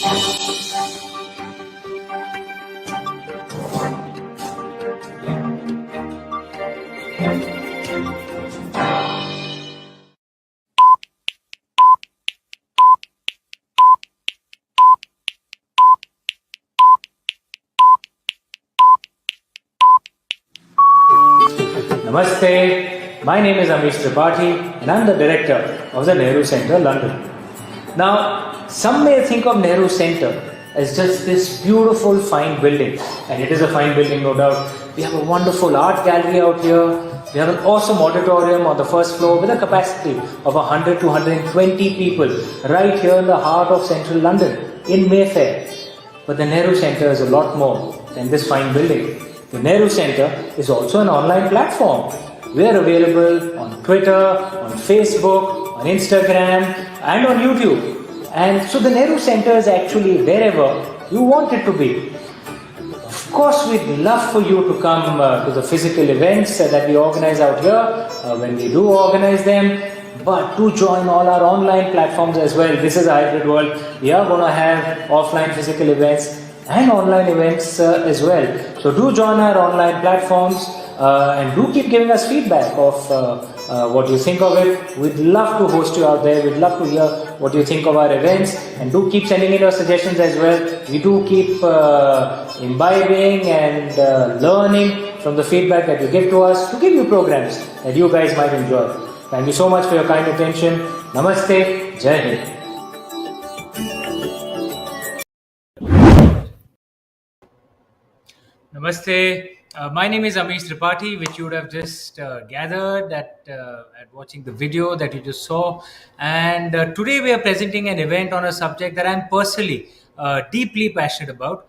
Namaste, my name is Amish Tripathi and I'm the director of the Nehru Centre, London. Now, some may think of Nehru Centre as just this beautiful fine building, and it is a fine building, no doubt. We have a wonderful art gallery out here. We have an awesome auditorium on the first floor with a capacity of 100 to 120 people right here in the heart of central London in Mayfair. But the Nehru Centre is a lot more than this fine building. The Nehru Centre is also an online platform. We are available on Twitter, on Facebook, on Instagram and on YouTube. And so the Nehru Centre is actually wherever you want it to be. Of course, we'd love for you to come to the physical events that we organize out here when we do organize them. But do join all our online platforms as well. This is a hybrid world. We are going to have offline physical events and online events as well. So do join our online platforms and do keep giving us feedback of what you think of it. We'd love to host you out there. We'd love to hear what you think of our events, and do keep sending in your suggestions as well. We do keep imbibing and learning from the feedback that you give to us to give you programs that you guys might enjoy. Thank you so much for your kind attention. Namaste. Jai Hind. Namaste. My name is Amish Tripathi, which you would have just gathered at watching the video that you just saw. And today we are presenting an event on a subject that I'm personally deeply passionate about.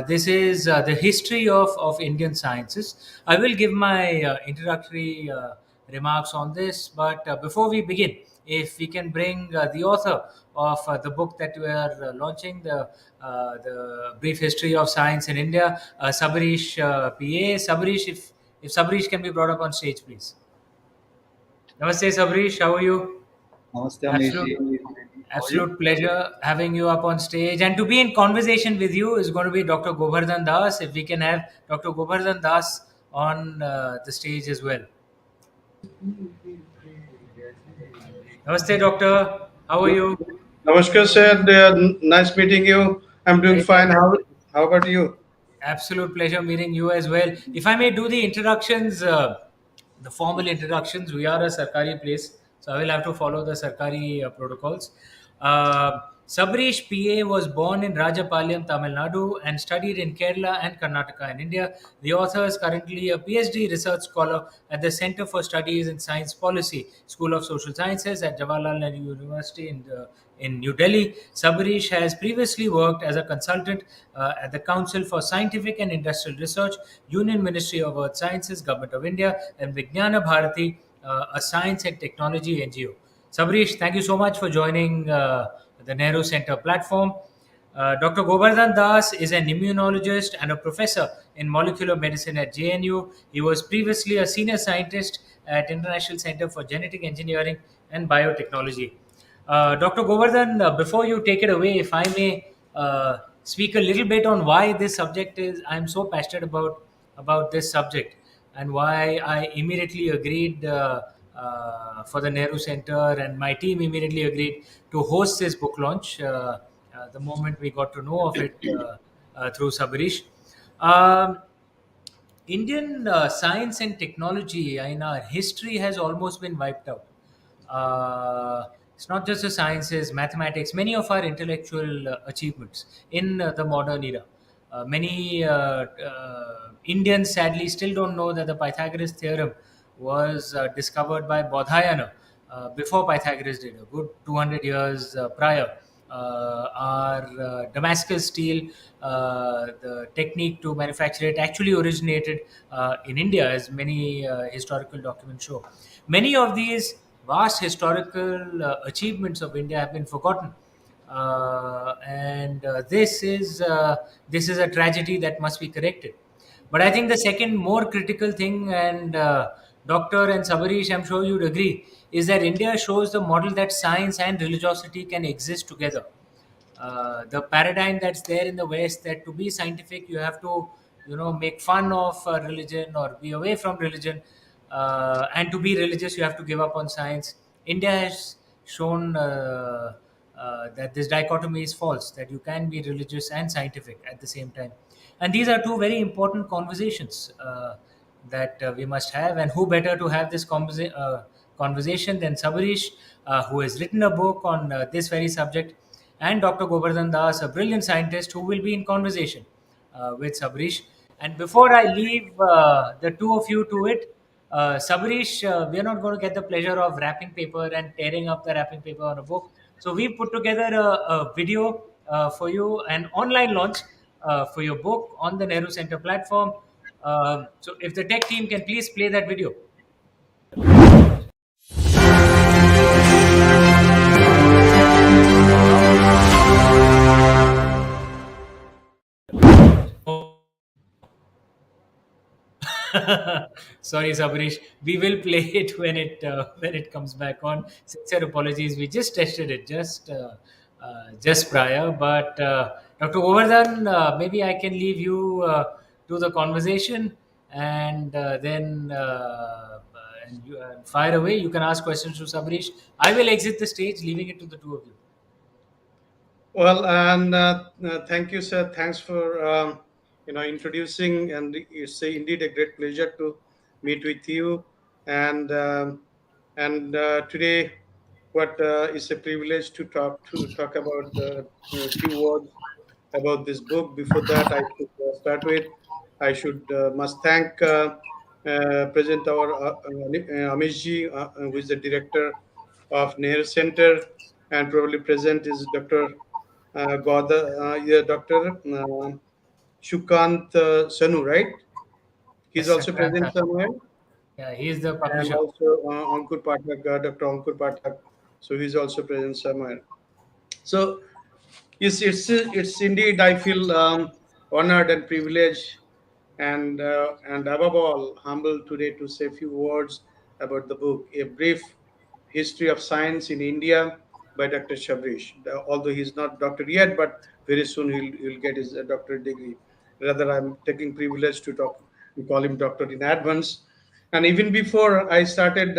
This is the history of Indian sciences. I will give my introductory remarks on this, but before we begin, if we can bring the author of the book that we are launching, the Brief History of Science in India, Sabareesh.P.A. Sabareesh, if Sabareesh can be brought up on stage, please. Namaste, Sabareesh. How are you? Namaste, Amish. Absolute pleasure having you up on stage. And to be in conversation with you is going to be Dr. Gobardhan Das. If we can have Dr. Gobardhan Das on the stage as well. Namaste, doctor. How are you? Namaskar, sir. Nice meeting you. I'm doing fine. How about you? Absolute pleasure meeting you as well. If I may do the introductions, the formal introductions, we are a Sarkari place, so I will have to follow the Sarkari protocols. Sabareesh.P.A. was born in Rajapalyam, Tamil Nadu and studied in Kerala and Karnataka in India. The author is currently a PhD research scholar at the Centre for Studies in Science Policy, School of Social Sciences at Jawaharlal Nehru University in New Delhi. Sabareesh has previously worked as a consultant at the Council for Scientific and Industrial Research, Union Ministry of Earth Sciences, Government of India, and Vijnana Bharati, a science and technology NGO. Sabareesh, thank you so much for joining the Nehru Centre platform. Dr. Gobardhan Das is an immunologist and a professor in molecular medicine at JNU. He was previously a senior scientist at International Centre for Genetic Engineering and Biotechnology. Dr. Gobardhan, before you take it away, if I may speak a little bit on why this subject is, I'm so passionate about this subject, and why I immediately agreed for the Nehru Centre, and my team immediately agreed to host this book launch the moment we got to know of it through Sabareesh. Indian science and technology in our history has almost been wiped out. It's not just the sciences, mathematics, many of our intellectual achievements in the modern era. Many Indians sadly still don't know that the Pythagoras theorem was discovered by Bodhayana before Pythagoras did, a good 200 years prior. Our Damascus steel, the technique to manufacture it actually originated in India, as many historical documents show. Many of these vast historical achievements of India have been forgotten. And this is a tragedy that must be corrected. But I think the second more critical thing, and Doctor and Sabareesh, I'm sure you'd agree, is that India shows the model that science and religiosity can exist together. The paradigm that's there in the West, that to be scientific you have to, make fun of religion or be away from religion, and to be religious you have to give up on science. India has shown that this dichotomy is false, that you can be religious and scientific at the same time. And these are two very important conversations that we must have. And who better to have this conversation than Sabareesh, who has written a book on this very subject, and Dr. Gobardhan Das, a brilliant scientist, who will be in conversation with Sabareesh. And before I leave the two of you to it, Sabareesh, we are not going to get the pleasure of wrapping paper and tearing up the wrapping paper on a book. So we put together a video for you, an online launch for your book on the Nehru Centre platform. So if the tech team can please play that video. Sorry, Sabarish. We will play it when it comes back on. Sincere apologies. We just tested it just prior. But Dr. Govardhan, maybe I can leave you to the conversation, and and you, fire away. You can ask questions to Sabarish. I will exit the stage, leaving it to the two of you. Well, and thank you, sir. Thanks for introducing, and it's indeed a great pleasure to meet with you. And today, what is a privilege to talk about a few words about this book. Before that, I should start with, I should must thank President our Amish ji, who is the director of Nehru Centre, and probably present is Dr. Dr. Shukant Sanu, right? He's Yes, also Sankrant present sir. somewhere, Yeah, he is the and publisher. also Ankur Pathak, Dr. Ankur Pathak. So he's also present somewhere. So yes, it's indeed. I feel honored and privileged, and above all, humbled today to say a few words about the book, A Brief History of Science in India by Dr. Shabrish. Although he's not doctor yet, but very soon he'll get his doctorate degree. Rather, I'm taking privilege to call him doctor in advance. And even before I started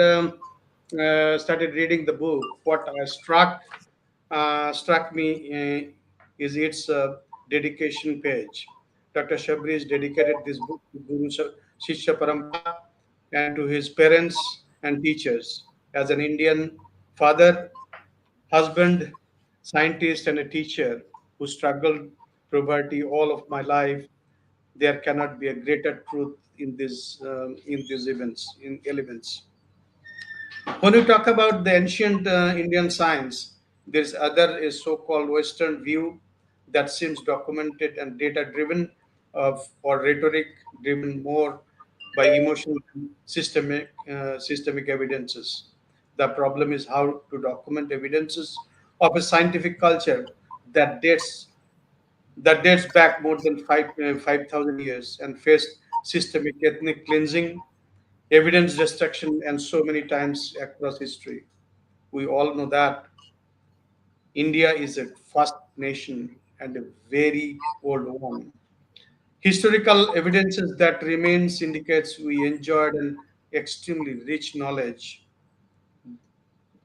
reading the book, what struck me is its dedication page. Dr. Shabrish dedicated this book to Shishya Parampara and to his parents and teachers. As an Indian father, husband, scientist, and a teacher who struggled poverty all of my life, there cannot be a greater truth in these events, in elements. When you talk about the ancient Indian science, there's other a so-called Western view that seems documented and data-driven, or rhetoric-driven more by emotional systemic evidences. The problem is how to document evidences of a scientific culture that dates back more than 5,000 years and faced systemic ethnic cleansing, evidence destruction, and so many times across history. We all know that India is a first nation and a very old one. Historical evidences that remains indicates we enjoyed an extremely rich knowledge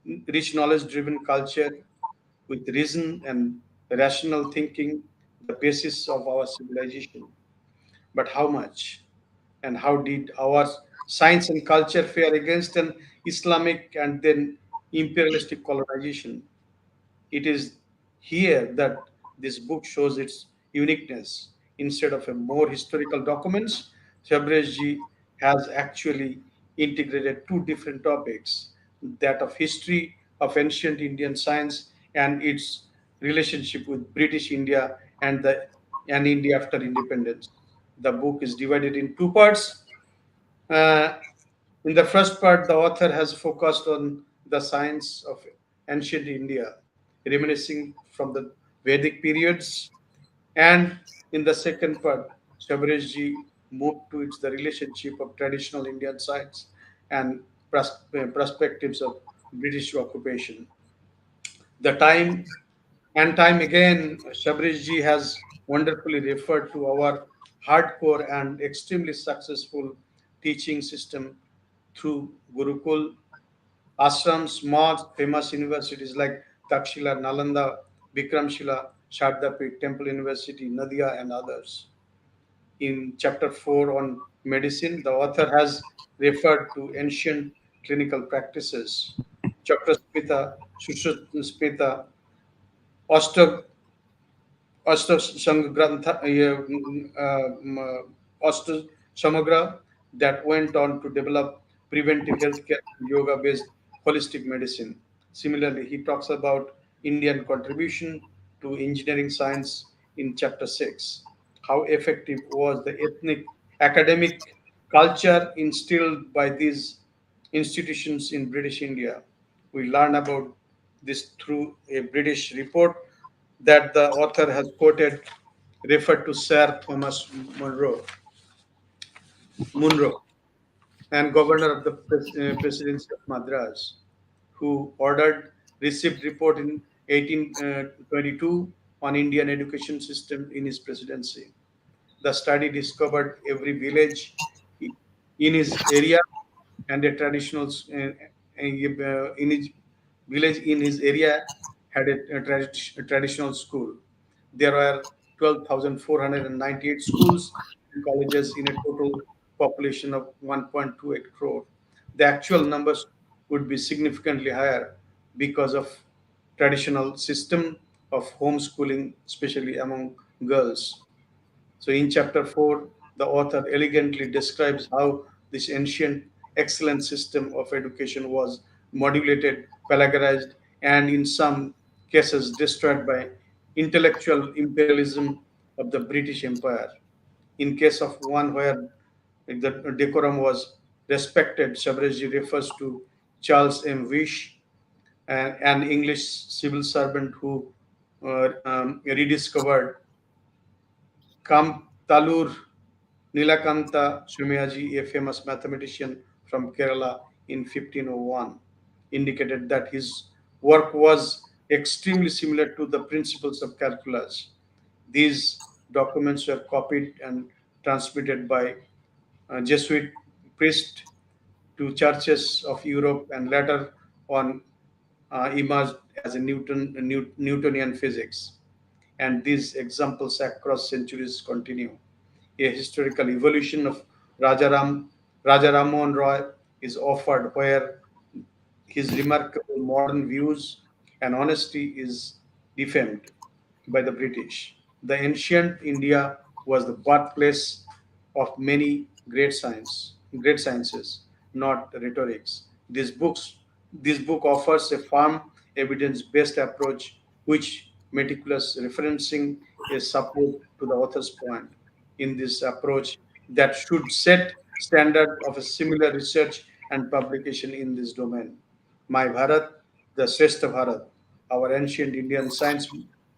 driven culture with reason and rational thinking, the basis of our civilization. But how much and how did our science and culture fare against an Islamic and then imperialistic colonization? It is here that this book shows its uniqueness. Instead of a more historical documents, Shabreshji has actually integrated two different topics, that of history of ancient Indian science and its relationship with British India and India after independence. The book is divided in two parts. Uh, in the first part, the author has focused on the science of ancient India, reminiscing from the Vedic periods. And in the second part, Shabareshji moved to its the relationship of traditional Indian science and perspectives of British occupation. The time And time again, Shabrish ji has wonderfully referred to our hardcore and extremely successful teaching system through Gurukul, ashrams, mosques, famous universities like Takshila, Nalanda, Bikramshila, Shardapit, Temple University, Nadia, and others. In chapter 4 on medicine, the author has referred to ancient clinical practices. Chakrasmita, Sushrutasmita, Ashtashangrantha, Ashtashamagra that went on to develop preventive healthcare and yoga-based holistic medicine. Similarly, he talks about Indian contribution to engineering science in chapter 6. How effective was the ethnic academic culture instilled by these institutions in British India? We learn about this through a British report that the author has quoted, referred to Sir Thomas Munro, and governor of the presidency of Madras, who ordered received report in 1822 on Indian education system in his presidency. The study discovered every village in his area and a in his village in his area had a traditional school. There were 12,498 schools and colleges in a total population of 1.28 crore. The actual numbers would be significantly higher because of traditional system of homeschooling, especially among girls. So, in chapter 4, the author elegantly describes how this ancient, excellent system of education was modulated, plagiarized, and in some cases destroyed by intellectual imperialism of the British Empire. In case of one where the decorum was respected, Shabriji refers to Charles M. Wish, an English civil servant who rediscovered Kamtalur Nilakanta Shumyaji, a famous mathematician from Kerala in 1501, indicated that his work was extremely similar to the principles of calculus. These documents were copied and transmitted by Jesuit priests to churches of Europe and later on emerged as a Newtonian physics. And these examples across centuries continue. A historical evolution of Rajaram, Raja Ram Mohan Roy is offered where his remarkable modern views and honesty is defamed by the British. The ancient India was the birthplace of many great sciences, not rhetorics. This book offers a firm, evidence-based approach which meticulous referencing is support to the author's point. In this approach, that should set standard of a similar research and publication in this domain. My Bharat, the Srestha Bharat, our ancient Indian science,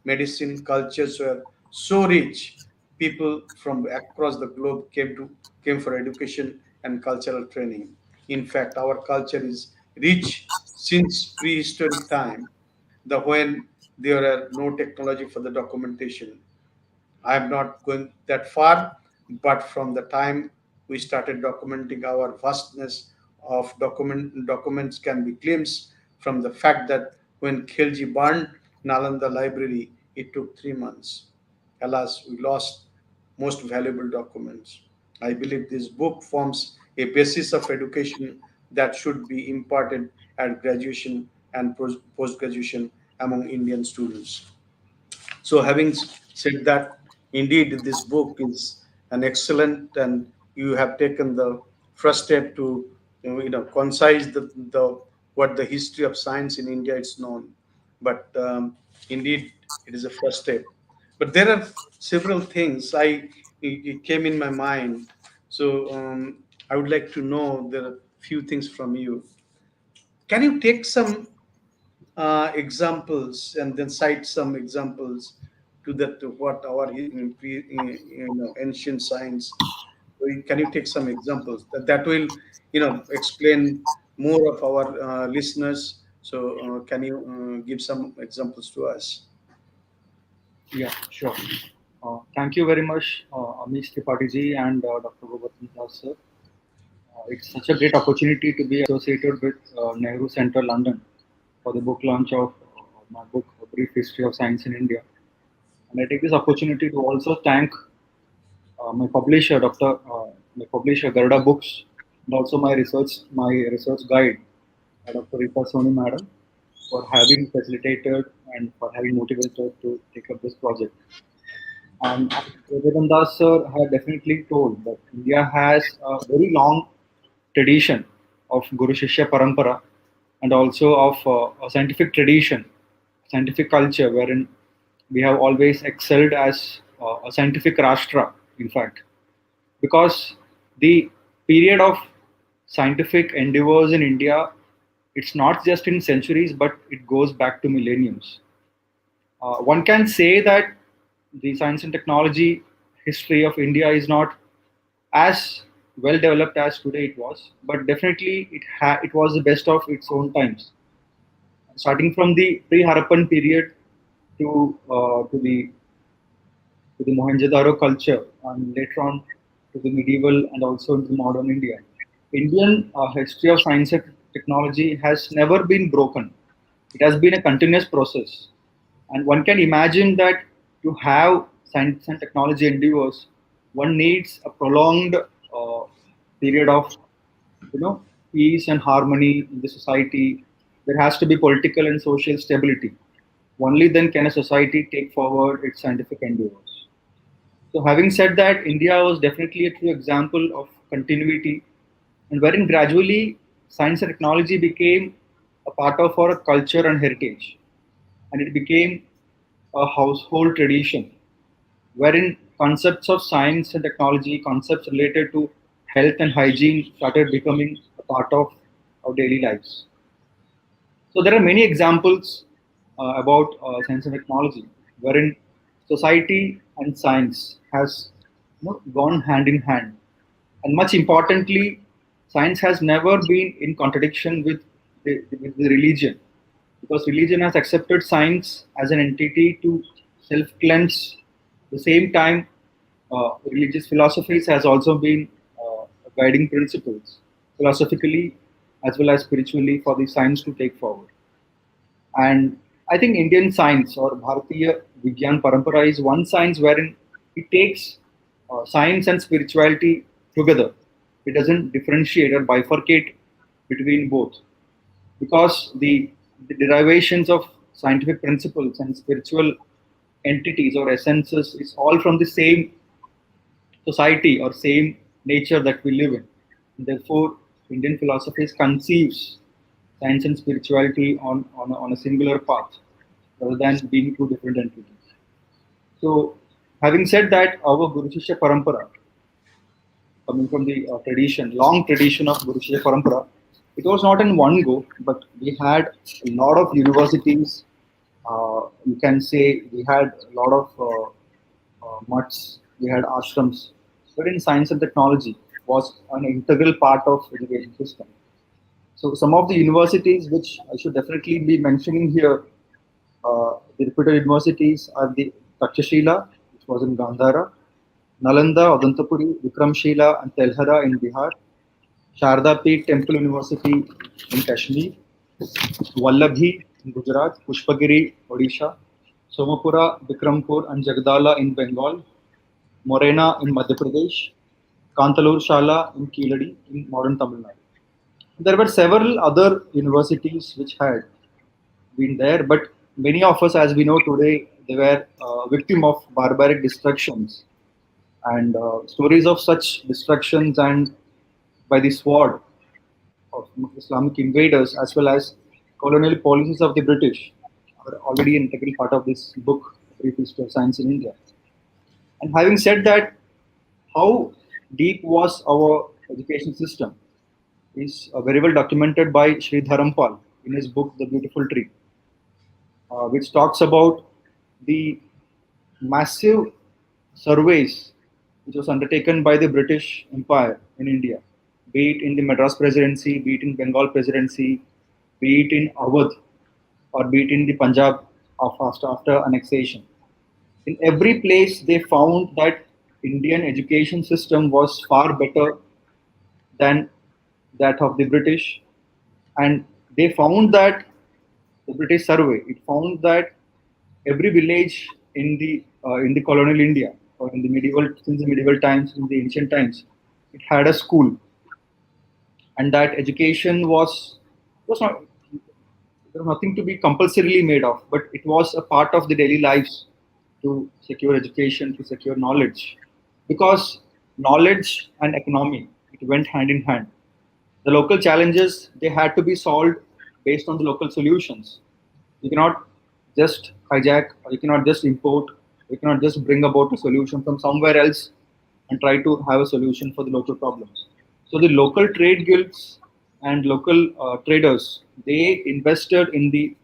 medicine, cultures were so rich. People from across the globe came for education and cultural training. In fact, our culture is rich since prehistoric time, the when there are no technology for the documentation. I am not going that far, but from the time we started documenting our vastness of documents can be glimpsed from the fact that when Khilji burned Nalanda library, it took 3 months. Alas, we lost most valuable documents. I believe this book forms a basis of education that should be imparted at graduation and post graduation among Indian students. So, having said that, indeed, this book is an excellent, and you have taken the first step to, concise the what the history of science in India is known. But indeed, it is a first step. But there are several things it came in my mind. So I would like to know the few things from you. Can you take some examples and then cite some examples to that to what our ancient science. Can you take some examples that will explain more of our listeners? So can you give some examples to us? Yeah, sure. Thank you very much, Amish Tripathi ji and Dr. Gobardhan sir. It's such a great opportunity to be associated with Nehru Centre, London, for the book launch of my book, A Brief History of Science in India. And I take this opportunity to also thank my publisher, Garuda Books, and also my research guide, Dr. Rita Madam, for having facilitated and for having motivated to take up this project. And as Gobardhan sir had definitely told that India has a very long tradition of Guru Shishya Parampara and also of a scientific tradition, scientific culture, wherein we have always excelled as a scientific Rashtra, in fact, because the period of scientific endeavors in India, it's not just in centuries, but it goes back to millenniums. One can say that the science and technology history of India is not as well developed as today it was, but definitely it was the best of its own times. Starting from the pre-Harappan period to the Mohenjo-daro culture, and later on to the medieval and also into modern India. Indian history of science and technology has never been broken. It has been a continuous process, and one can imagine that to have science and technology endeavors, one needs a prolonged period of peace and harmony in the society. There has to be political and social stability. Only then can a society take forward its scientific endeavors. So, having said that, India was definitely a true example of continuity, and wherein gradually science and technology became a part of our culture and heritage, and it became a household tradition, wherein concepts of science and technology, concepts related to health and hygiene started becoming a part of our daily lives. So there are many examples about science and technology, wherein society and science has gone hand in hand, and much importantly, science has never been in contradiction with the religion, because religion has accepted science as an entity to self cleanse. At the same time, religious philosophies has also been guiding principles philosophically as well as spiritually for the science to take forward. And I think Indian science or Bharatiya Vigyan Parampara is one science wherein it takes science and spirituality together. It doesn't differentiate or bifurcate between both, because the derivations of scientific principles and spiritual entities or essences is all from the same society or same nature that we live in. Therefore, Indian philosophy conceives science and spirituality on a singular path rather than being two different entities. So, having said that, our Guru Shishya Parampara, coming from the long tradition of Guru Shishya Parampara, it was not in one go, but we had a lot of universities. You can say we had a lot of mutts, we had ashrams, but in science and technology was an integral part of education system. So some of the universities which I should definitely be mentioning here, the reputed universities are the Takshashila, which was in Gandhara, Nalanda, Odantapuri, Vikramshila, and Telhara in Bihar, Sharda Peeth Temple University in Kashmir, Vallabhi in Gujarat, Pushpagiri, Odisha, Somapura, Bikrampur, and Jagdala in Bengal, Morena in Madhya Pradesh, Kantalur Shala in Kiladi in modern Tamil Nadu. There were several other universities which had been there, but many of us, as we know today, they were victim of barbaric destructions, and stories of such destructions and by the sword of Islamic invaders as well as colonial policies of the British are already an integral part of this book, Brief History of Science in India. And having said that, how deep was our education system is very well documented by Sri Dharampal in his book The Beautiful Tree, which talks about the massive surveys which was undertaken by the British Empire in India, be it in the Madras Presidency, be it in Bengal Presidency, be it in Awadh, or be it in the Punjab after annexation. In every place, they found that Indian education system was far better than that of the British, and they found that the British survey it found that every village in the colonial India or in the medieval since the medieval times in the ancient times it had a school, and that education was not there was nothing to be compulsorily made of, but it was a part of the daily lives to secure education, to secure knowledge, because knowledge and economy it went hand in hand. The local challenges they had to be solved based on the local solutions. You cannot just hijack, or you cannot just import, you cannot just bring about a solution from somewhere else and try to have a solution for the local problems. So the local trade guilds and local traders they invested in the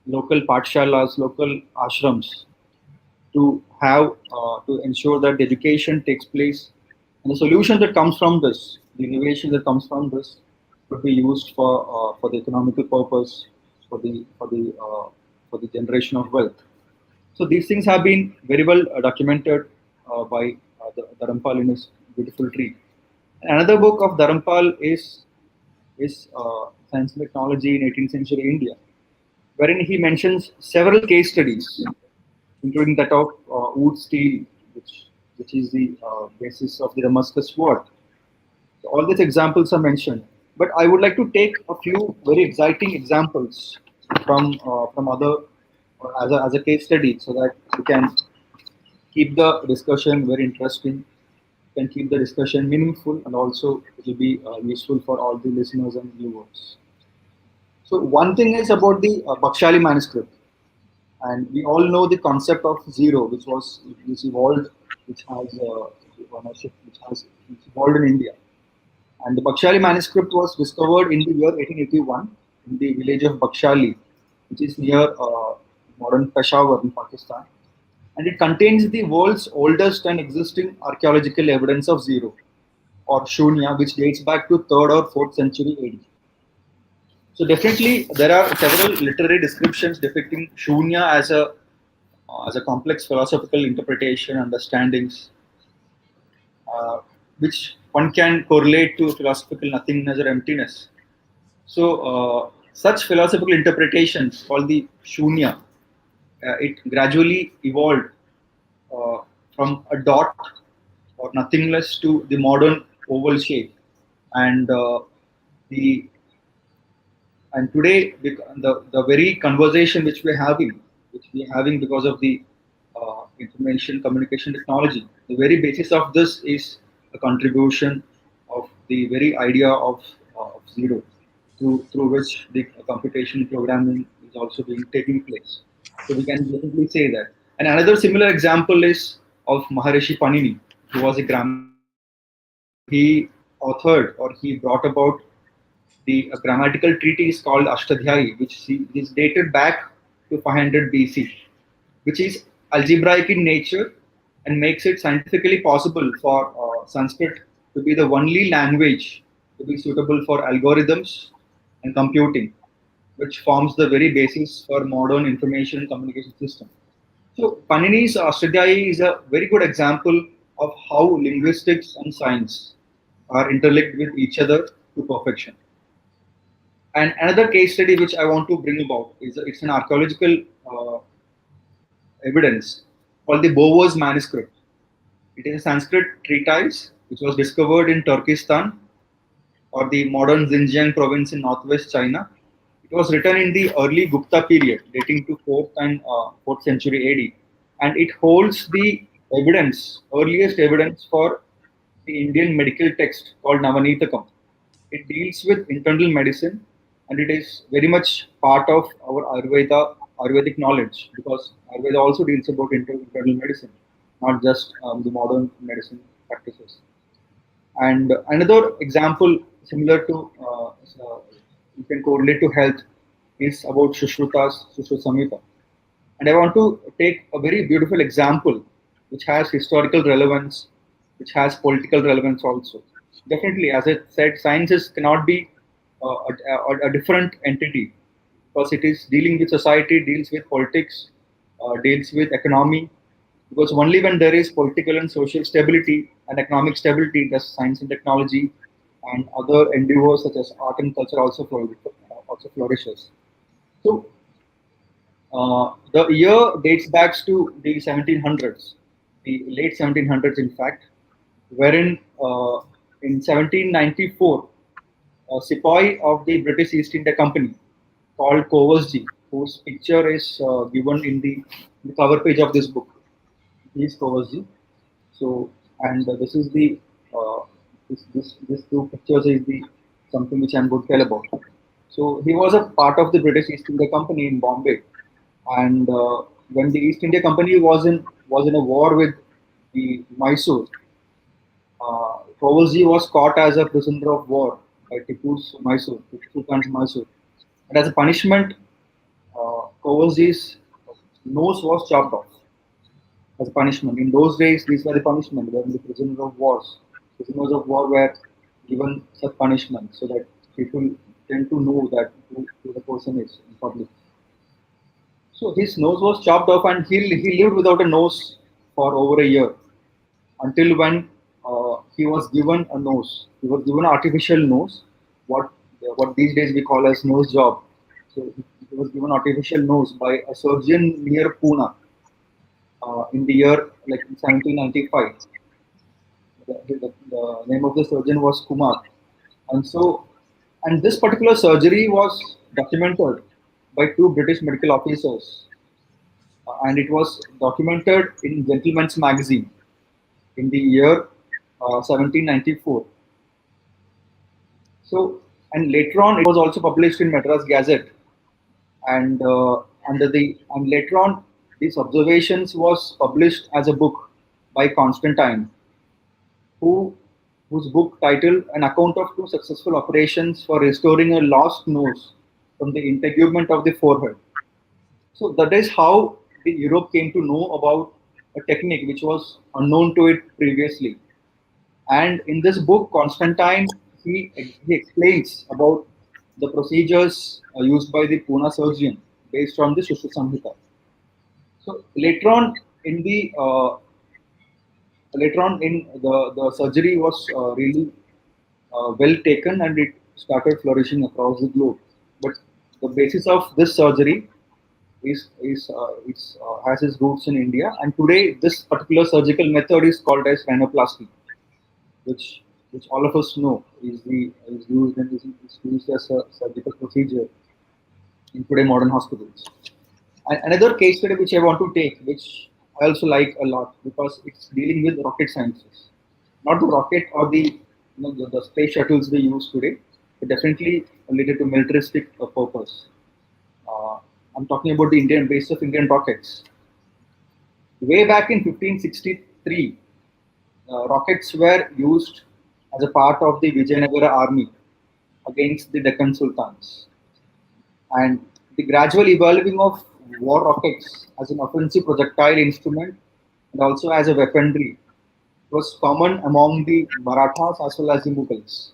local pathshalas, local ashrams to have to ensure that the education takes place, and the solution that comes from this, the innovation that comes from this, could be used for the economical purpose, for the for the uh, for the generation of wealth. So these things have been very well documented by the Dharampal in his beautiful tree. Another book of Dharampal is Science and Technology in 18th Century India, wherein he mentions several case studies, including that of wood steel, which is the basis of the Damascus sword. So all these examples are mentioned, but I would like to take a few very exciting examples from other as a case study, so that we can keep the discussion very interesting, can keep the discussion meaningful, and also it will be useful for all the listeners and viewers. So one thing is about the Bakshali manuscript, and we all know the concept of zero, which evolved, which has ownership, which evolved in India. And the Bakshali manuscript was discovered in the year 1881 in the village of Bakshali, which is near modern Peshawar in Pakistan. And it contains the world's oldest and existing archaeological evidence of zero, or Shunya, which dates back to 3rd or 4th century AD. So definitely there are several literary descriptions depicting Shunya as a complex philosophical interpretation, understandings, uh, which one can correlate to philosophical nothingness or emptiness. So, such philosophical interpretations called the Shunya, it gradually evolved uh, from a dot or nothingness to the modern oval shape, and the and today the very conversation which we're having because of the information communication technology, the very basis of this is a contribution of the very idea of zero, through which the computation programming is also being taking place. So we can definitely say that. And another similar example is of Maharishi Panini, who was a grammar. He authored, or he brought about the a grammatical treatise called Ashtadhyayi, is dated back to 500 BC, which is algebraic in nature and makes it scientifically possible for Sanskrit to be the only language to be suitable for algorithms and computing, which forms the very basis for modern information communication system. So Panini's Ashtadhyayi is a very good example of how linguistics and science are interlinked with each other to perfection. And another case study which I want to bring about is it's an archaeological uh, evidence called the Powersg manuscript. It is a Sanskrit treatise which was discovered in Turkestan, or the modern Xinjiang province in northwest China. It was written in the early Gupta period, dating to 4th and 4th century AD, and it holds the earliest evidence for the Indian medical text called Navanitakam. It deals with internal medicine, and it is very much part of our Ayurvedic knowledge, because Ayurveda also deals about internal medicine, not just the modern medicine practices. And another example similar to you can correlate to health is about Sushruta Samhita. And I want to take a very beautiful example which has historical relevance, which has political relevance also. Definitely, as I said, sciences cannot be a different entity, because it is dealing with society, deals with politics, deals with economy, because only when there is political and social stability and economic stability does science and technology and other endeavors such as art and culture also flourishes. So the year dates back to the 1700s, the late 1700s, in fact, wherein in 1794, a sepoy of the British East India Company called Powersg, whose picture is given in the cover page of this book. He is Powersg. So, and this is the this two pictures is the something which I'm going to tell about. So he was a part of the British East India Company in Bombay, and when the East India Company was in a war with the Mysore, Powersg was caught as a prisoner of war by Tipu's Mysore, Tipu Sultan's Mysore, and as a punishment, Powersg's nose was chopped off as a punishment. In those days, these were the punishment where the prisoners of wars, prisoners of war were given such punishment so that people tend to know that who the person is in public. So his nose was chopped off, and he lived without a nose for over a year until when he was given a nose. He was given an artificial nose, what what these days we call as nose job. So he was given artificial nose by a surgeon near Pune in the year like 1795. The name of the surgeon was Kumar, and so and this particular surgery was documented by two British medical officers, and it was documented in Gentleman's Magazine in the year 1794. So, and later on, it was also published in Madras Gazette, and and later on, these observations was published as a book by Constantine, who whose book titled "An Account of Two Successful Operations for Restoring a Lost Nose from the Integument of the Forehead." So that is how the Europe came to know about a technique which was unknown to it previously. And in this book, Constantine he explains about the procedures used by the Pune surgeon based on the Sushruta Samhita. So later on in the surgery was really well taken, and it started flourishing across the globe. But the basis of this surgery has its roots in India, and today this particular surgical method is called as rhinoplasty, which all of us know is used and is used as a surgical procedure in today modern hospitals. And another case study which I want to take, which I also like a lot because it's dealing with rocket sciences, not the rocket or the space shuttles we use today, but definitely related to militaristic purpose. Uh, I'm talking about the Indian base of Indian rockets. Way back in 1563, rockets were used as a part of the Vijayanagara army against the Deccan Sultans. And the gradual evolving of war rockets as an offensive projectile instrument and also as a weaponry was common among the Marathas as well as the Mughals.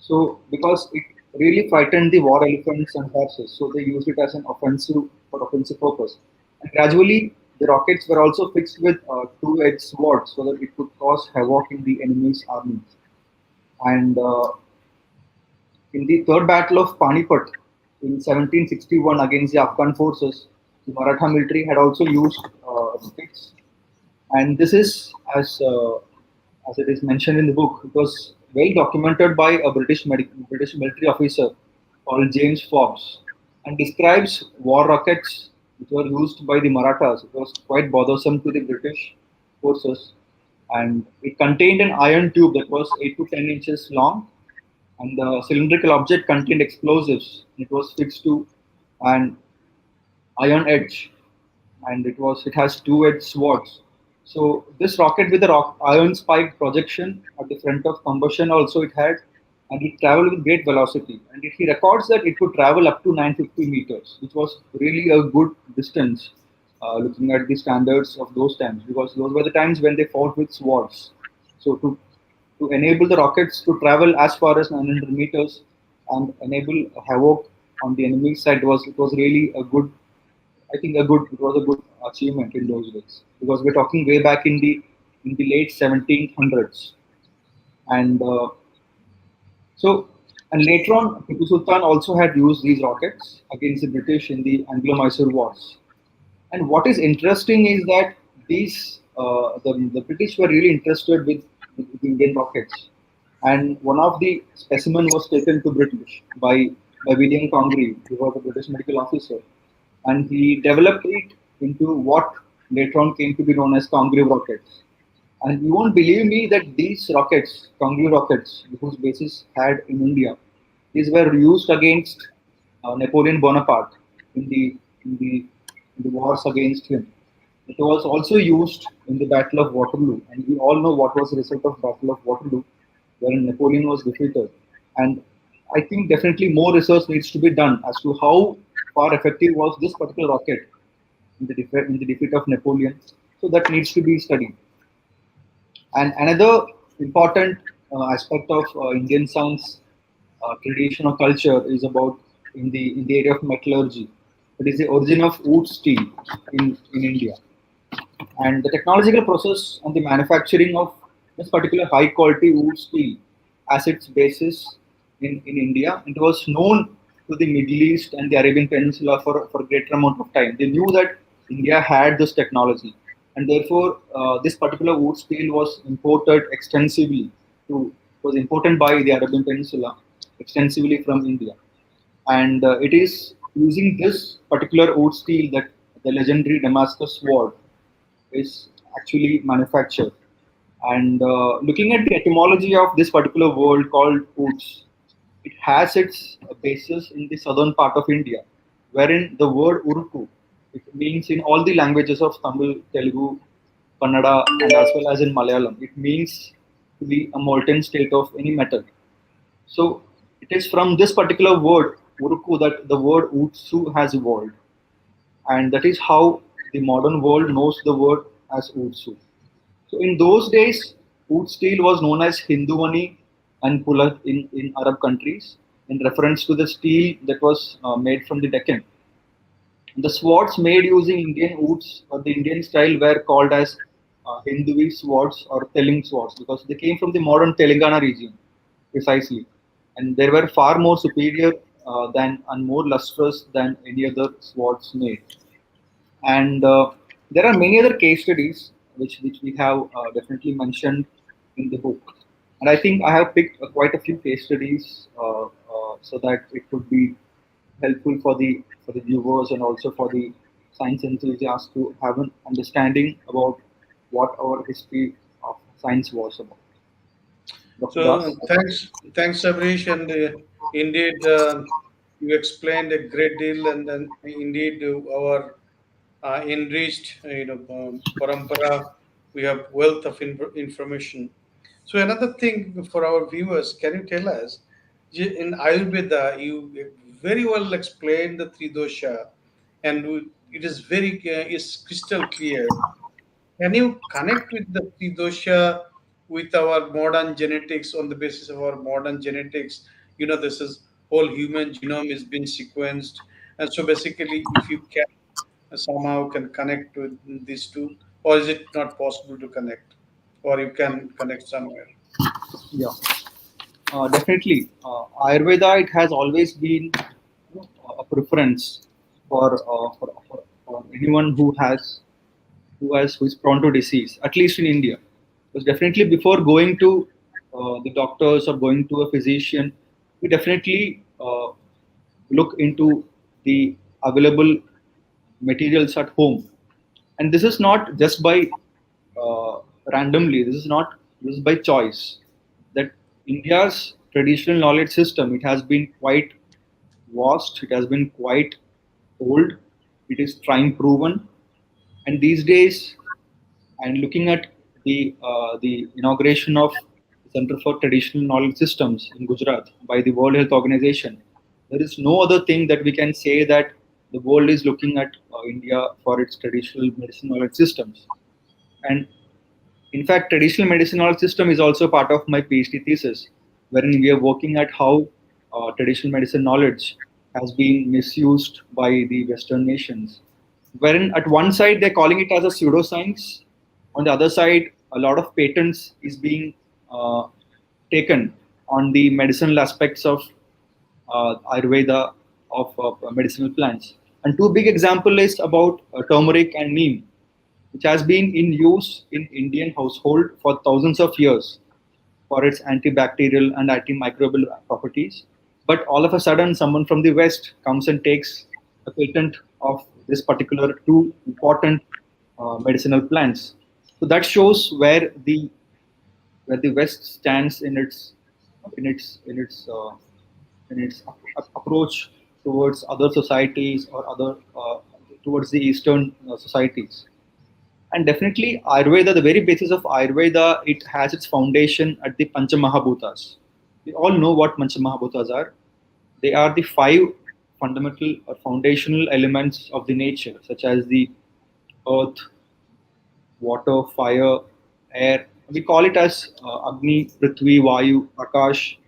So, because it really frightened the war elephants and horses, so they used it as an offensive for offensive purpose. And gradually, the rockets were also fixed with two-edged swords so that it could cause havoc in the enemy's army. And in the Third Battle of Panipat in 1761 against the Afghan forces, the Maratha military had also used rockets, and this is as it is mentioned in the book. It was well documented by a British military officer called James Forbes, and describes war rockets which were used by the Marathas. It was quite bothersome to the British forces, and it contained an iron tube that was 8 to 10 inches long, and the cylindrical object contained explosives. It was fixed to an iron edge, and it has two-edged swords. So this rocket with the iron spike projection at the front of combustion also it had, and it traveled with great velocity. And he records that it could travel up to 950 meters, which was really a good distance, looking at the standards of those times, because those were the times when they fought with swords. So to enable the rockets to travel as far as 900 meters and enable havoc on the enemy side was it was really a good I think it was a good achievement in those days, because we're talking way back in the late 1700s. And so, and later on, Tipu Sultan also had used these rockets against the British in the Anglo-Mysore Wars. And what is interesting is that the British were really interested with the Indian rockets, and one of the specimen was taken to British by William Congreve, who was a British medical officer, and he developed it into what later on came to be known as Congreve rockets. And you won't believe me that these rockets, Congreve rockets, whose bases had in India, these were used against Napoleon Bonaparte in the in the in the wars against him. It was also used in the Battle of Waterloo, and we all know what was the result of Battle of Waterloo, wherein Napoleon was defeated. And I think definitely more research needs to be done as to how far effective was this particular rocket in the defeat of Napoleon. So that needs to be studied. And another important aspect of Indian science tradition or culture is about in the area of metallurgy. It is the origin of wood steel in India, and the technological process and the manufacturing of this particular high quality wood steel as its basis in India. It was known to the Middle East and the Arabian Peninsula for a greater amount of time. They knew that India had this technology, and therefore this particular wood steel was imported extensively to was imported by the Arabian Peninsula extensively from India. And it is using this particular wood steel that the legendary Damascus sword is actually manufactured. And looking at the etymology of this particular word called woods, it has its basis in the southern part of India, wherein the word urku, it means in all the languages of Tamil, Telugu, Kannada, and as well as in Malayalam, it means to be a molten state of any metal. So it is from this particular word, urku, that the word utsu has evolved, and that is how the modern world knows the word as utsu. So in those days, wood steel was known as Hinduvani and Pulat in Arab countries in reference to the steel that was made from the Deccan. The swords made using Indian woods or the Indian style were called as Hinduvi swords or Teling swords because they came from the modern Telangana region precisely, and they were far more superior than and more lustrous than any other swords made. And there are many other case studies which we have definitely mentioned in the book. And I think I have picked quite a few case studies so that it could be helpful for the viewers and also for the science enthusiasts to have an understanding about what our history of science was about. Dr. So Das? thanks, Sabareesh, and indeed you explained a great deal, and then indeed our enriched, parampara. We have wealth of information. So another thing for our viewers, can you tell us, in Ayurveda, you very well explained the three dosha, and it is is crystal clear. Can you connect with the three dosha with our modern genetics on the basis of our modern genetics? This is whole human genome is being sequenced, and so basically, if you can somehow can connect with these two, or is it not possible to connect, or you can connect somewhere? Yeah. Definitely, Ayurveda it has always been a preference for anyone who is prone to disease, at least in India. Because definitely before going to the doctors or going to a physician, we definitely look into the available materials at home, and this is not just by randomly. This is by choice. That India's traditional knowledge system it has been quite vast. It has been quite old. It is time proven, and these days, and looking at the inauguration of the Center for Traditional Knowledge Systems in Gujarat by the World Health Organization, there is no other thing that we can say that the world is looking at India for its traditional medicine knowledge systems. And in fact, traditional medicine knowledge system is also part of my PhD thesis, wherein we are working at how traditional medicine knowledge has been misused by the Western nations. wherein at one side they're calling it as a pseudoscience, on the other side a lot of patents is being uh, taken on the medicinal aspects of Ayurveda, of medicinal plants. And two big example is about turmeric and neem, which has been in use in Indian household for thousands of years for its antibacterial and antimicrobial properties. But all of a sudden, someone from the West comes and takes a patent of this particular two important medicinal plants. So that shows where the West stands in in its in its uh, its approach towards other societies or other towards the Eastern societies. And definitely, Ayurveda, the very basis of Ayurveda, it has its foundation at the Panchamahabhutas. We all know what Panchamahabhutas are. They are the five fundamental or foundational elements of the nature, such as the earth, water, fire, air. We call it as Agni, Prithvi, Vayu, Akash,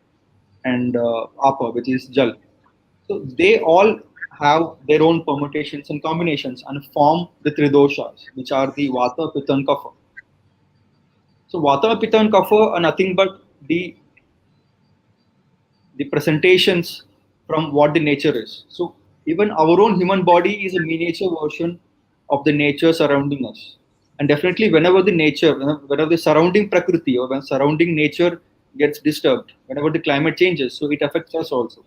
and Apa, which is Jal. So they all have their own permutations and combinations and form the Tridoshas, which are the Vata, Pitta, and Kapha. So Vata, Pitta, and Kapha are nothing but the presentations from what the nature is. So even our own human body is a miniature version of the nature surrounding us. And definitely, whenever the nature, whenever the surrounding prakriti or when surrounding nature gets disturbed, whenever the climate changes, so it affects us also.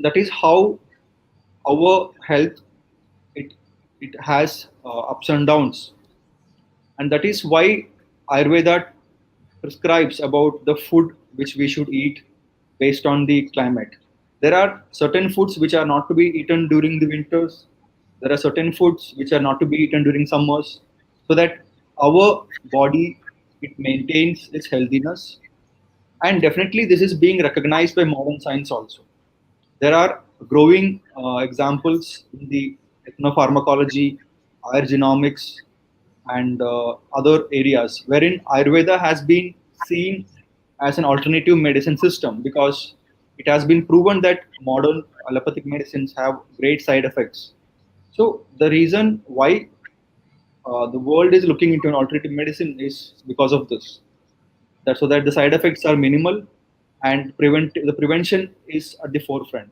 That is how our health it it has ups and downs, and that is why Ayurveda prescribes about the food which we should eat based on the climate. There are certain foods which are not to be eaten during the winters. There are certain foods which are not to be eaten during summers, so that our body it maintains its healthiness. And definitely, this is being recognized by modern science also. There are growing examples in the ethnopharmacology, genomics, and other areas wherein Ayurveda has been seen as an alternative medicine system because it has been proven that modern allopathic medicines have great side effects. So the reason why the world is looking into an alternative medicine is because of this. That so that the side effects are minimal and the prevention is at the forefront.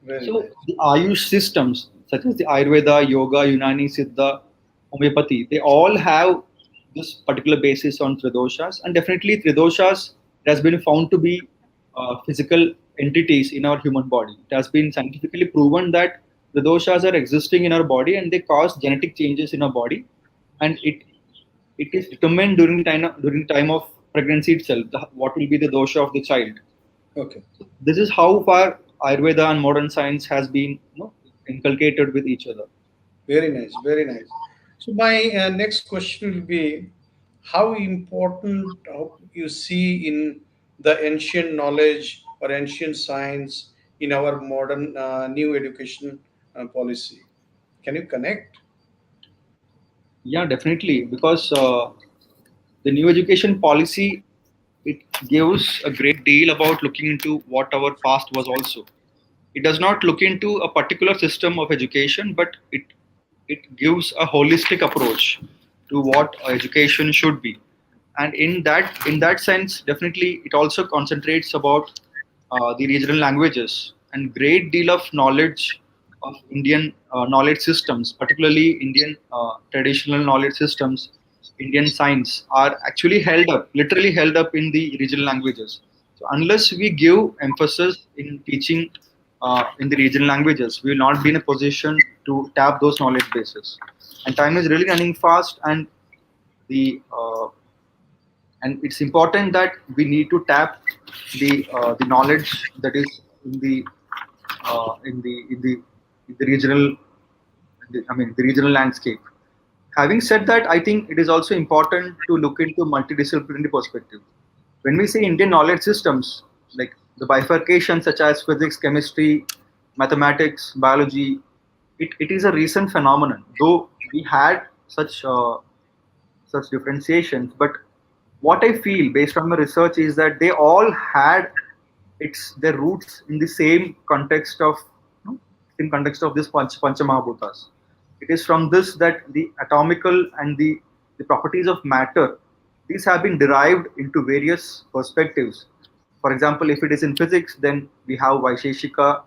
Very So nice. the Ayush systems, such as the Ayurveda, Yoga, Unani, Siddha, Homeopathy, they all have this particular basis on Tridoshas, and definitely Tridoshas has been found to be physical entities in our human body. It has been scientifically proven that Tridoshas are existing in our body and they cause genetic changes in our body, and it is determined during time of pregnancy itself, what will be the dosha of the child. Okay. This is how far Ayurveda and modern science has been inculcated with each other. Very nice. Very nice. So my next question will be, how important you see in the ancient knowledge or ancient science in our modern new education policy? Can you connect? Yeah, definitely, because the new education policy it gives a great deal about looking into what our past was also. It does not look into a particular system of education, but it gives a holistic approach to what education should be. And in that sense, definitely, it also concentrates about the regional languages and great deal of knowledge of Indian knowledge systems, particularly Indian traditional knowledge systems, Indian science are actually held up, literally held up in the regional languages. So unless we give emphasis in teaching in the regional languages, we will not be in a position to tap those knowledge bases. And time is really running fast, and the it's important that we need to tap the knowledge that is in the uh, in the in the in the regional the regional landscape. Having said that, I think it is also important to look into multidisciplinary perspective. When we say Indian knowledge systems, like the bifurcation such as physics, chemistry, mathematics, biology, it is a recent phenomenon. Though we had such differentiations, but what I feel based on my research is that they all had their roots in the same context of this Panchamahabhutas. It is from this that the atomical and the properties of matter, these have been derived into various perspectives. For example, if it is in physics, then we have Vaisheshika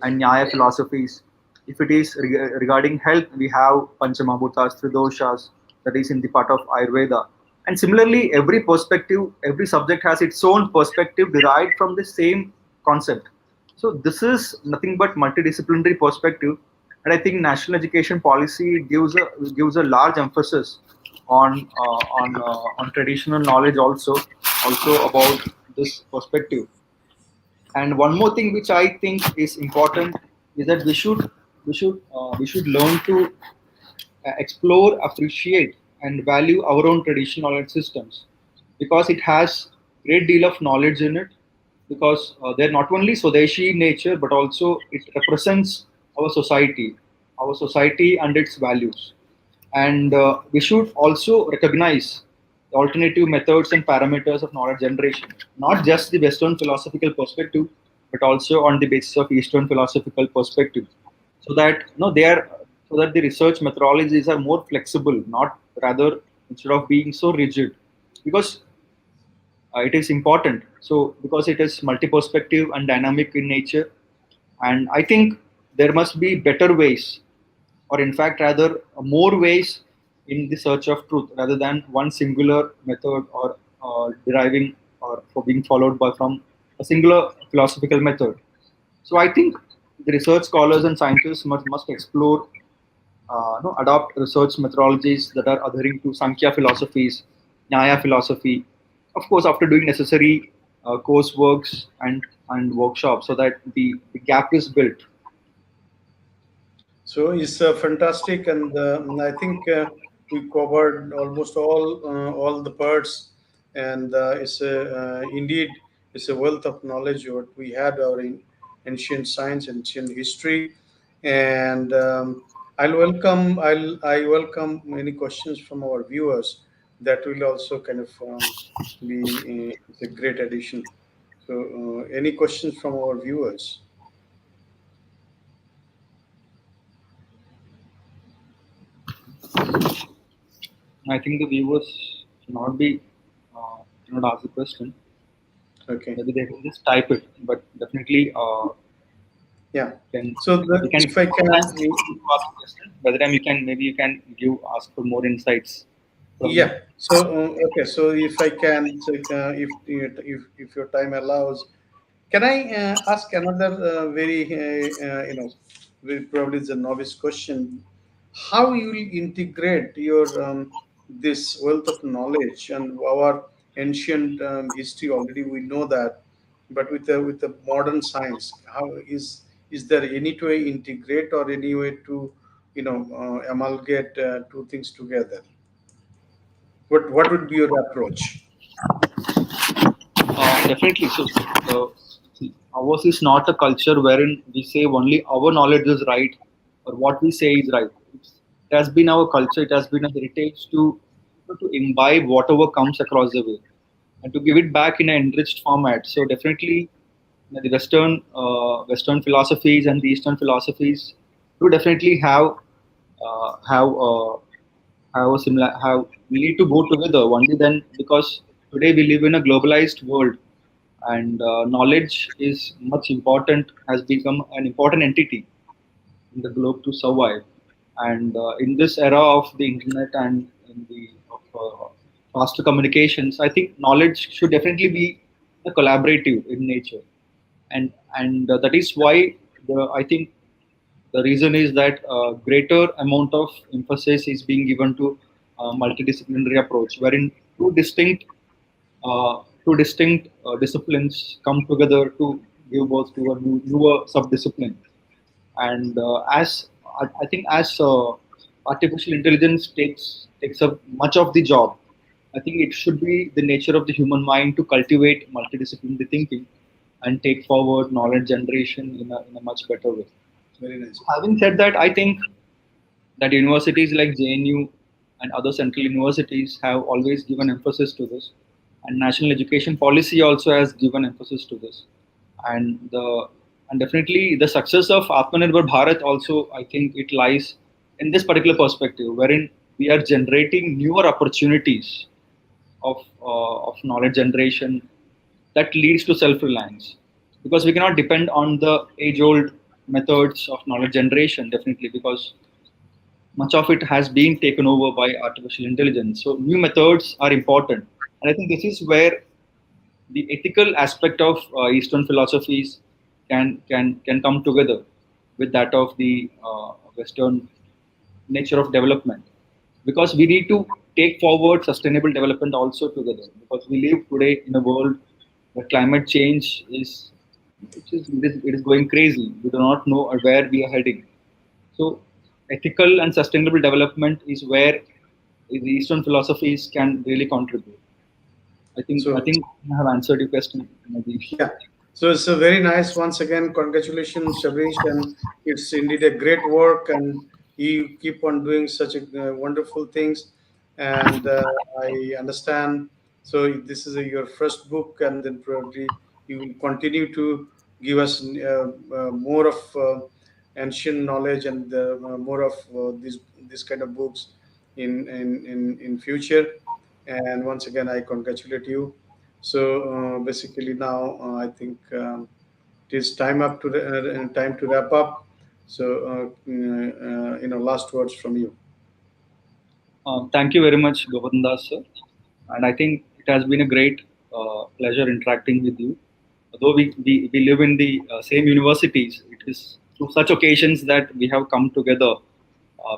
and Nyaya philosophies. If it is regarding health, we have Panchamabhutas, Tridoshas, that is in the part of Ayurveda. And similarly, every perspective, every subject has its own perspective derived from the same concept. So this is nothing but multidisciplinary perspective, and I think national education policy gives a large emphasis on traditional knowledge also about this perspective. And one more thing which I think is important is that we should learn to explore, appreciate, and value our own traditional knowledge systems, because it has great deal of knowledge in it. Because they're not only Swadeshi in nature, but also it represents our society and its values. And we should also recognize the alternative methods and parameters of knowledge generation, not just the Western philosophical perspective, but also on the basis of Eastern philosophical perspective, so that they are, so that the research methodologies are more flexible, not rather, instead of being so rigid, because it is important. So because it is multi-perspective and dynamic in nature, and I think there must be better ways, or in fact rather more ways in the search of truth, rather than one singular method, or deriving or for being followed by from a singular philosophical method. So I think the research scholars and scientists must explore, adopt research methodologies that are adhering to Sankhya philosophies, Nyaya philosophy, of course, after doing necessary courseworks and workshops, so that the gap is built. So it's fantastic, and I think we covered almost all the parts, and it's indeed it's a wealth of knowledge. What we had our ancient science, ancient history, and I welcome many questions from our viewers. That will also kind of be it's a great addition. So, any questions from our viewers? I think the viewers cannot be cannot ask the question. Okay. Maybe they can just type it, but definitely Yeah. can So you can if I can, ask a question. By the time you can, maybe you can give ask for more insights from me. yeah. So okay. So if I can, so, if your time allows, can I ask another very very probably is a novice question? How you will integrate your this wealth of knowledge and our ancient history already we know that, but with the modern science, how is there any way integrate or any way to amalgate two things together? What would be your approach? Definitely. So, see, ours is not a culture wherein we say only our knowledge is right, or what we say is right. It has been our culture. It has been a heritage to imbibe whatever comes across the way, and to give it back in an enriched format. So definitely, the Western philosophies and the Eastern philosophies do definitely have a similar have we need to go together only then, because today we live in a globalized world, and knowledge is much important, has become an important entity in the globe to survive. And in this era of the internet and in the of faster communications, I think knowledge should definitely be a collaborative in nature, and that is why I think the reason is that greater amount of emphasis is being given to multidisciplinary approach, wherein two distinct disciplines come together to give birth to a newer subdiscipline. And I think as artificial intelligence takes up much of the job, I think it should be the nature of the human mind to cultivate multidisciplinary thinking and take forward knowledge generation in a much better way. Very nice. Having said that, I think that universities like JNU and other central universities have always given emphasis to this, and national education policy also has given emphasis to this. And definitely the success of Atmanirbhar Bharat also, I think it lies in this particular perspective, wherein we are generating newer opportunities of knowledge generation that leads to self-reliance, because we cannot depend on the age-old methods of knowledge generation, definitely, because much of it has been taken over by artificial intelligence. So new methods are important, and I think this is where the ethical aspect of Eastern philosophies can come together with that of the Western nature of development, because we need to take forward sustainable development also together, because we live today in a world where climate change is going crazy. We do not know where we are heading. So ethical and sustainable development is where the Eastern philosophies can really contribute. I So think I have answered your question, Nadish. yeah, so it's a very nice. Once again, congratulations, Sabareesh, and it's indeed a great work, and you keep on doing such wonderful things. And I understand. So this is your first book, and then probably you will continue to give us more of ancient knowledge and more of this kind of books in future. And once again, I congratulate you. So basically now I think it is time to wrap up. So last words from you. Thank you very much, Gobardhan sir. And I think it has been a great pleasure interacting with you. Although we live in the same universities, it is through such occasions that we have come together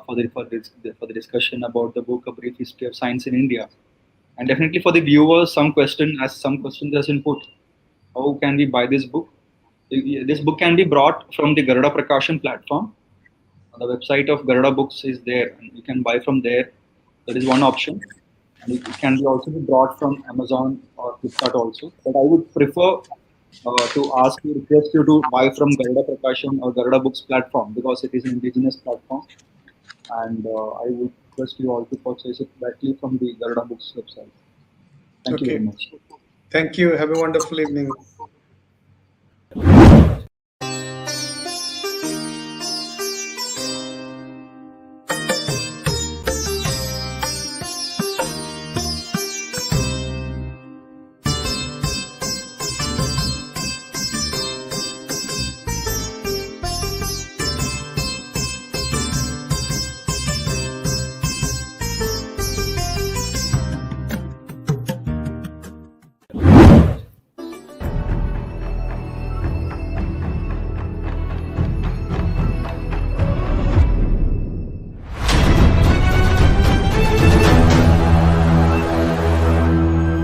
for the discussion about the book, A Brief History of Science in India. And definitely for the viewers, some questions has been put. How can we buy this book? This book can be brought from the Garuda Prakashan platform. The website of Garuda Books is there, and you can buy from there. That is one option. And it can be also be brought from Amazon or Flipkart also. But I would prefer request you to buy from Garuda Prakashan or Garuda Books platform, because it is an indigenous platform. And I would request you all to purchase it directly from the Garuda Books website. Thank you very Okay. much. Thank you. Have a wonderful evening.